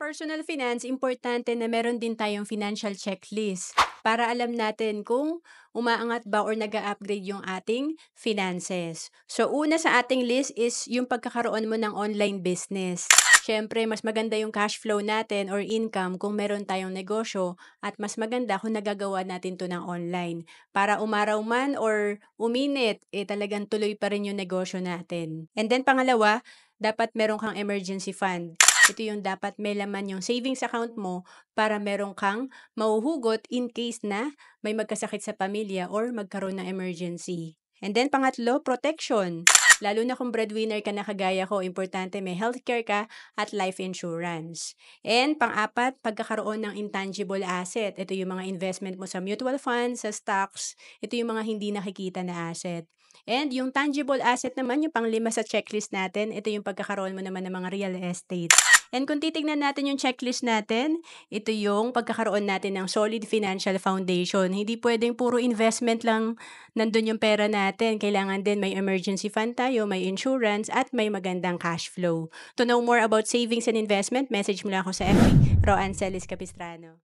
personal finance, importante na meron din tayong financial checklist para alam natin kung umaangat ba or nag-a-upgrade yung ating finances. So, una sa ating list is yung pagkakaroon mo ng online business. Siyempre, mas maganda yung cash flow natin or income kung meron tayong negosyo at mas maganda kung nagagawa natin to ng online. Para umaraw man or uminit, talagang tuloy pa rin yung negosyo natin. And then pangalawa, dapat meron kang emergency fund. Ito yung dapat may laman yung savings account mo para meron kang mahuhugot in case na may magkasakit sa pamilya or magkaroon ng emergency. And then pangatlo, protection. Lalo na kung breadwinner ka na kagaya ko, importante may healthcare ka at life insurance. And pang-apat, pagkakaroon ng intangible asset. Ito yung mga investment mo sa mutual funds, sa stocks. Ito yung mga hindi nakikita na asset. And yung tangible asset naman, yung pang-lima sa checklist natin, ito yung pagkakaroon mo naman ng mga real estate. And kung titignan natin yung checklist natin, ito yung pagkakaroon natin ng solid financial foundation. Hindi pwedeng puro investment lang nandun yung pera natin. Kailangan din may emergency fund tayo, may insurance, at may magandang cash flow. To know more about savings and investment, message mo lang ako sa FB, Roan Celis Capistrano.